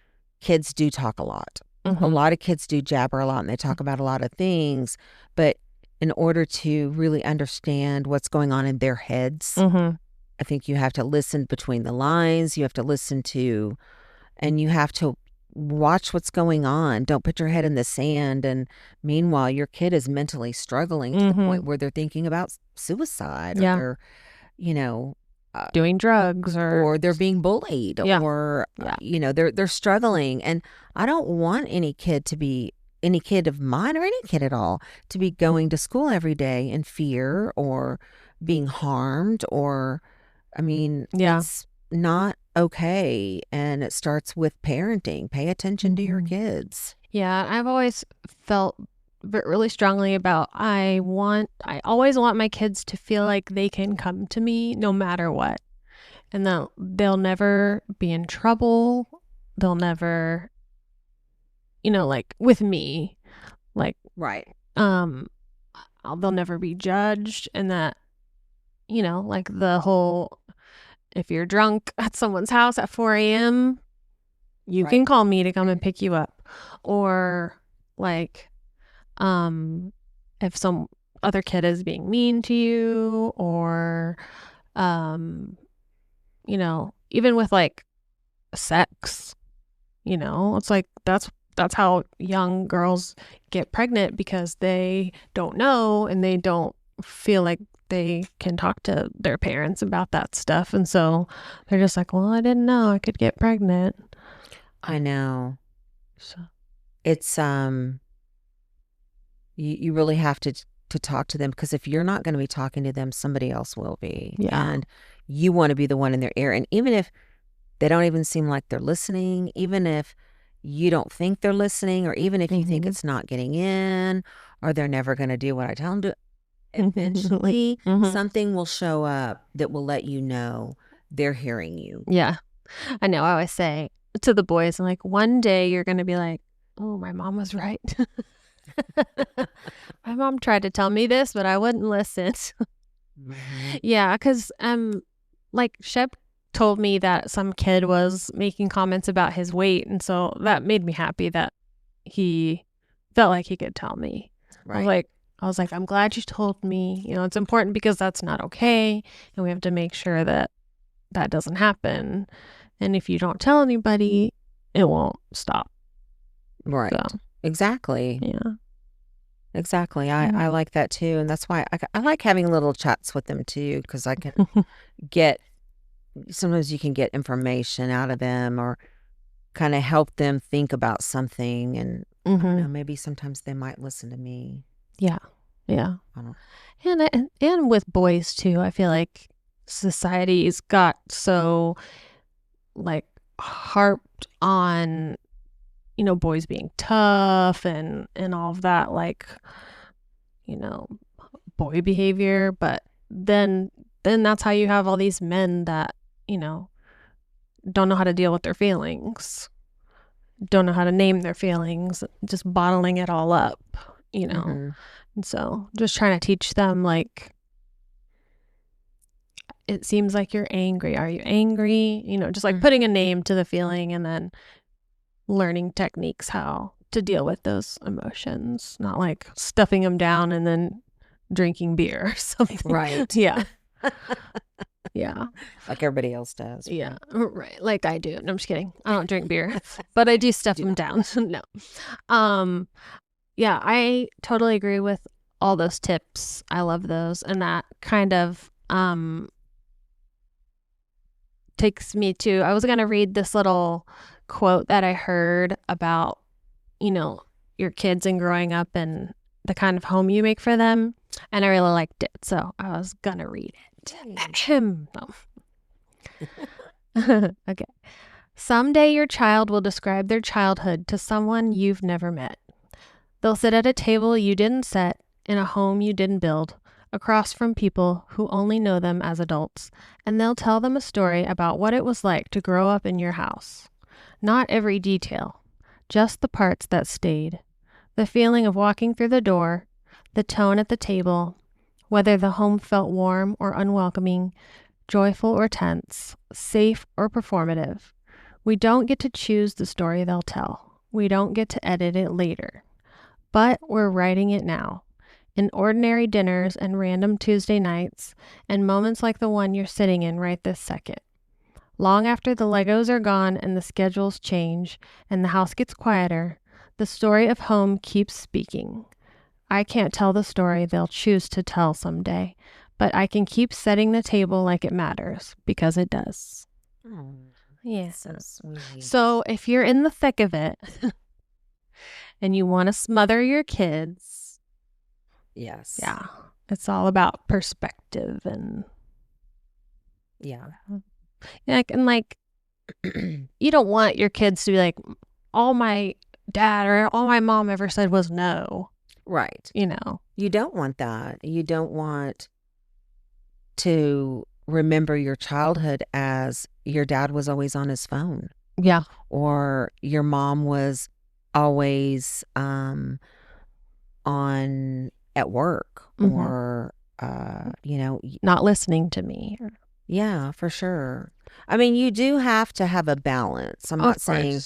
kids do talk a lot. A lot of kids do jabber a lot and they talk about a lot of things. But in order to really understand what's going on in their heads, I think you have to listen between the lines. You have to listen to, and you have to watch what's going on. Don't put your head in the sand. And meanwhile, your kid is mentally struggling to the point where they're thinking about suicide or they're, you know, doing drugs or they're being bullied or, you know, they're struggling. And I don't want any kid of mine or any kid at all to be going to school every day in fear or being harmed or, I mean, it's not okay. And it starts with parenting. Pay attention to your kids. Yeah, I've always felt really strongly about I always want my kids to feel like they can come to me no matter what. And they'll never be in trouble. They'll never, you know, like with me, like, right. They'll never be judged. And that, you know, like the whole, if you're drunk at someone's house at 4 a.m., you can call me to come and pick you up. Or like, if some other kid is being mean to you or, you know, even with like sex, you know, it's like, that's how young girls get pregnant because they don't know and they don't feel like they can talk to their parents about that stuff. And so they're just like, well, I didn't know I could get pregnant. I know. So it's, you really have to talk to them, because if you're not going to be talking to them, somebody else will be. Yeah. And you want to be the one in their ear. And even if they don't even seem like they're listening, even if you don't think they're listening, or even if you think it's not getting in, or they're never going to do what I tell them to, eventually something will show up that will let you know they're hearing you. Yeah. I know. I always say to the boys, I'm like, one day you're going to be like, oh, my mom was right. My mom tried to tell me this, but I wouldn't listen. Yeah, because like Shep told me that some kid was making comments about his weight, and so that made me happy that he felt like he could tell me. Right. I was like, I'm glad you told me. You know, it's important because that's not okay, and we have to make sure that that doesn't happen. And if you don't tell anybody, it won't stop. Right. So, exactly. yeah. Exactly. I like that too. And that's why I like having little chats with them too, because I can sometimes you can get information out of them or kind of help them think about something. And I don't know, maybe sometimes they might listen to me. Yeah. Yeah. I don't. And with boys too, I feel like society's got so like harped on, you know, boys being tough and all of that, like, you know, boy behavior. But then that's how you have all these men that, you know, don't know how to deal with their feelings, don't know how to name their feelings, just bottling it all up, you know. And so just trying to teach them, like, it seems like you're angry. Are you angry? You know, just like putting a name to the feeling and then learning techniques how to deal with those emotions, not like stuffing them down and then drinking beer or something. Right. Yeah. Yeah. Like everybody else does. Yeah. Right. Like I do. No, I'm just kidding. I don't drink beer, but I do stuff them down. No. Yeah, I totally agree with all those tips. I love those. And that kind of takes me to, I was going to read this little quote that I heard about, your kids and growing up and the kind of home you make for them. And I really liked it. So I was going to read it. Okay. Someday your child will describe their childhood to someone you've never met. They'll sit at a table you didn't set, in a home you didn't build, across from people who only know them as adults, and they'll tell them a story about what it was like to grow up in your house. Not every detail, just the parts that stayed. The feeling of walking through the door, the tone at the table, whether the home felt warm or unwelcoming, joyful or tense, safe or performative. We don't get to choose the story they'll tell. We don't get to edit it later. But we're writing it now. In ordinary dinners and random Tuesday nights, and moments like the one you're sitting in right this second. Long after the Legos are gone and the schedules change, and the house gets quieter, the story of home keeps speaking. I can't tell the story they'll choose to tell someday, but I can keep setting the table like it matters, because it does. Oh, yeah. so sweet. So if you're in the thick of it and you want to smother your kids, yes. yeah, it's all about perspective and yeah. And like you don't want your kids to be like, all my dad or all my mom ever said was no. Right. You don't want that. You don't want to remember your childhood as your dad was always on his phone. Yeah. Or your mom was always on at work, or not listening to me. Yeah, for sure. I mean, you do have to have a balance. I'm not saying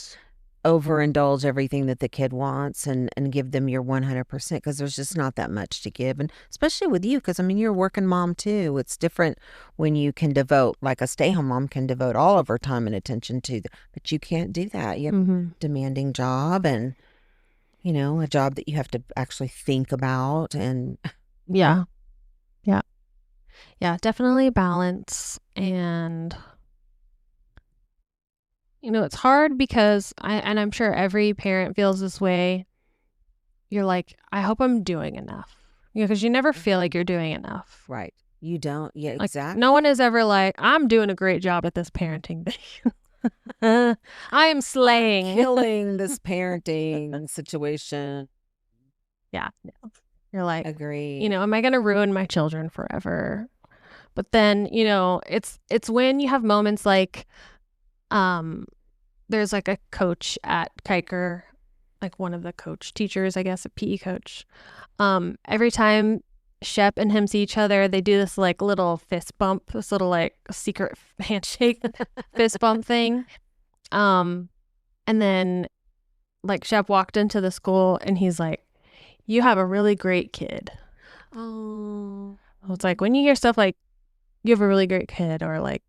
overindulge everything that the kid wants and give them your 100%, because there's just not that much to give. And especially with you, because I mean, you're a working mom too. It's different when you can devote, like a stay-home mom can devote all of her time and attention to, but you can't do that. You have a demanding job, and a job that you have to actually think about. And yeah, definitely balance. And it's hard because I'm sure every parent feels this way. You're like, I hope I'm doing enough. Because you never feel like you're doing enough. Right. You don't. Yeah, like, exactly. No one is ever like, I'm doing a great job at this parenting thing. I am slaying. Killing this parenting situation. Yeah. You're like, agree. Am I going to ruin my children forever? But then, it's when you have moments like, there's like a coach at Kiker, like one of the coach teachers, I guess, a PE coach. Every time Shep and him see each other, they do this like little fist bump, this little like secret handshake fist bump thing. And then like Shep walked into the school and he's like, you have a really great kid. Oh. It's like when you hear stuff like, you have a really great kid, or like,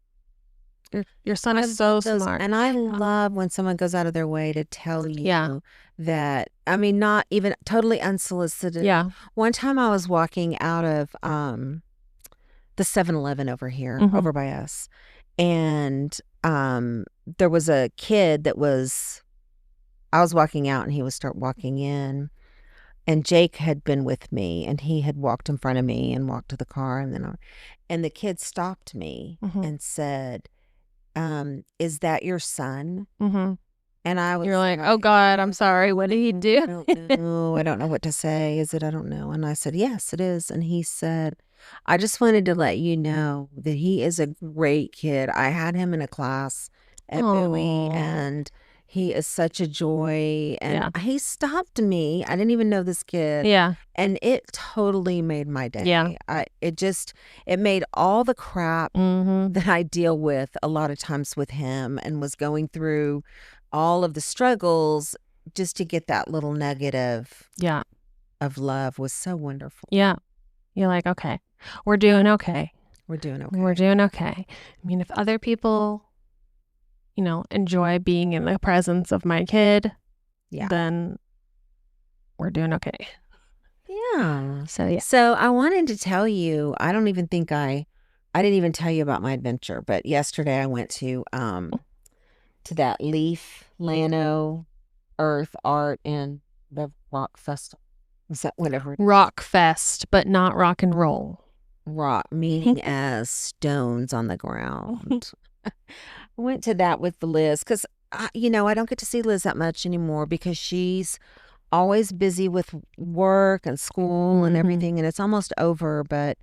your son is so smart. And I love when someone goes out of their way to tell you that, I mean, not even totally unsolicited. Yeah. One time I was walking out of the 7-Eleven over here, over by us. And there was a kid I was walking out and he would start walking in. And Jake had been with me, and he had walked in front of me and walked to the car. And the kid stopped me and said, is that your son? Mm-hmm. And you're like, oh God, I'm sorry. What did he do? I don't know. I don't know what to say. Is it? I don't know. And I said, yes, it is. And he said, I just wanted to let you know that he is a great kid. I had him in a class at Bowie, and he is such a joy. And he stopped me. I didn't even know this kid. Yeah. And it totally made my day. Yeah. It made all the crap that I deal with a lot of times with him, and was going through all of the struggles, just to get that little nugget of love was so wonderful. Yeah. You're like, okay, we're doing okay. We're doing okay. We're doing okay. I mean, if other people, enjoy being in the presence of my kid, then we're doing okay. Yeah. So, yeah. So I wanted to tell you, I didn't even tell you about my adventure, but yesterday I went to that Leaf, Lano, Earth, Art, and the Rock Festival. Is that whatever? Rock Fest, but not rock and roll. Rock, meaning as stones on the ground. I went to that with Liz because, I don't get to see Liz that much anymore because she's always busy with work and school and everything, and it's almost over. But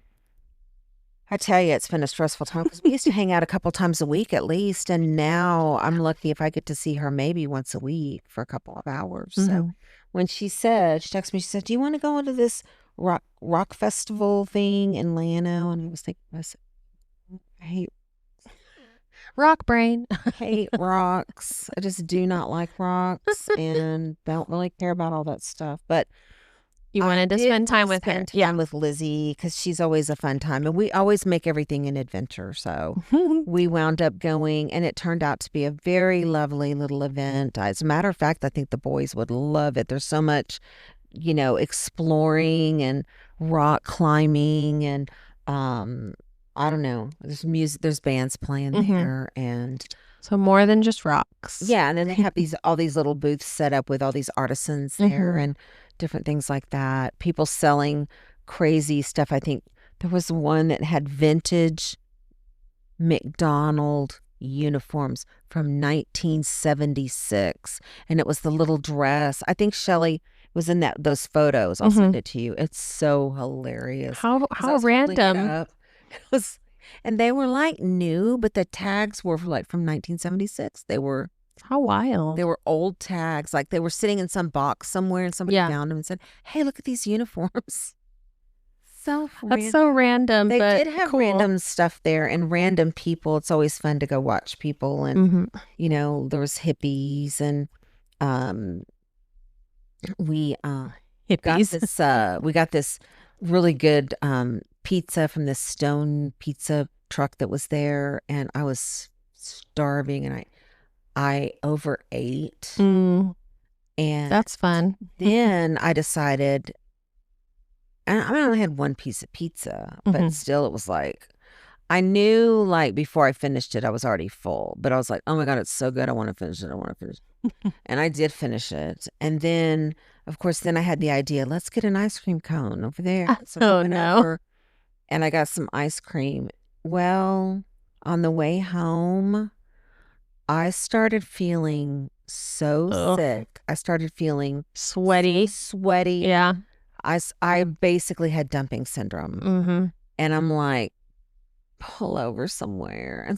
I tell you, it's been a stressful time because we used to hang out a couple times a week at least, and now I'm lucky if I get to see her maybe once a week for a couple of hours. So when she texted me, she said, "Do you want to go to this rock festival thing in Lano?" And I was thinking, I hate rock brain. I hate rocks. I just do not like rocks and don't really care about all that stuff. But you wanted to spend time with her. Yeah, with Lizzie, because she's always a fun time. And we always make everything an adventure. So we wound up going, and it turned out to be a very lovely little event. As a matter of fact, I think the boys would love it. There's so much, exploring and rock climbing and I don't know. There's music. There's bands playing there, and so more than just rocks. Yeah, and then they have all these little booths set up with all these artisans there and different things like that. People selling crazy stuff. I think there was one that had vintage McDonald uniforms from 1976, and it was the little dress. I think Shelly was in those photos. I'll send it to you. It's so hilarious. How random. And they were like new, but the tags were like from 1976. They were how wild. They were old tags, like they were sitting in some box somewhere, and somebody found them and said, "Hey, look at these uniforms." That's so random. They but did have cool. random stuff there and random people. It's always fun to go watch people, and there was hippies, and we got this really good pizza from this Stone pizza truck that was there, and I was starving, and I overate. And that's fun. Then I decided, and I only had one piece of pizza, but still it was like, I knew like before I finished it, I was already full, but I was like, oh my God, it's so good. I want to finish it. And I did finish it. And then, of course, I had the idea, let's get an ice cream cone over there. So and I got some ice cream. Well, on the way home, I started feeling so sick. I started feeling sweaty. Yeah. I basically had dumping syndrome. And I'm like, pull over somewhere. And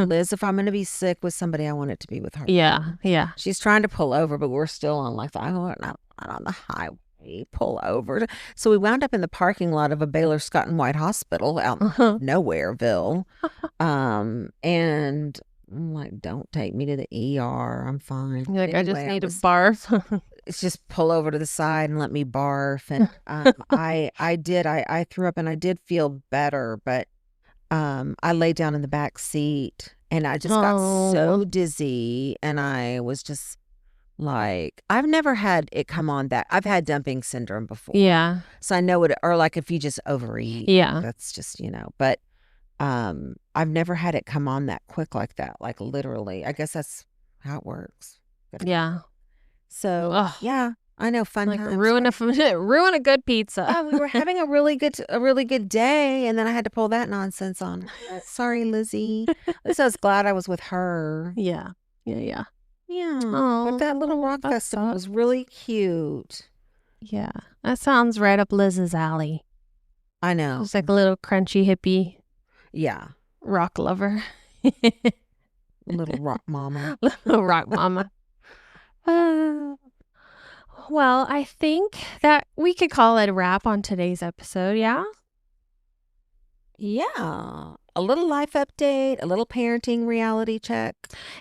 Liz, if I'm going to be sick with somebody, I want it to be with her. Yeah. She's trying to pull over, but we're still on like not on the highway. Pull over. So we wound up in the parking lot of a Baylor Scott and White hospital out in Nowhereville. And I'm like, don't take me to the ER. I'm fine. You're like, anyway, I just need to barf. It's just pull over to the side and let me barf. And I threw up, and I did feel better, but I lay down in the back seat, and I just got so dizzy, and I was just like, I've never had it come on that. I've had dumping syndrome before. Yeah. So I know it, or like if you just overeat. Yeah. That's just, but I've never had it come on that quick like that, like literally. I guess that's how it works. Yeah. So, yeah, I know, fun like times. ruin a good pizza. Yeah, we were having a really good day, and then I had to pull that nonsense on. Sorry, Lizzie. At least I was glad I was with her. Yeah. But that little rock festival was really cute. Yeah, that sounds right up Liz's alley. I know. It's like a little crunchy hippie. Yeah. Rock lover. Little rock mama. Little rock mama. Well, I think that we could call it a wrap on today's episode, yeah? Yeah. A little life update, a little parenting reality check.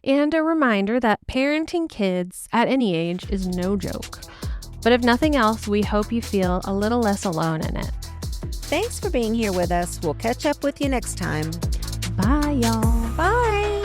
And a reminder that parenting kids at any age is no joke. But if nothing else, we hope you feel a little less alone in it. Thanks for being here with us. We'll catch up with you next time. Bye, y'all. Bye.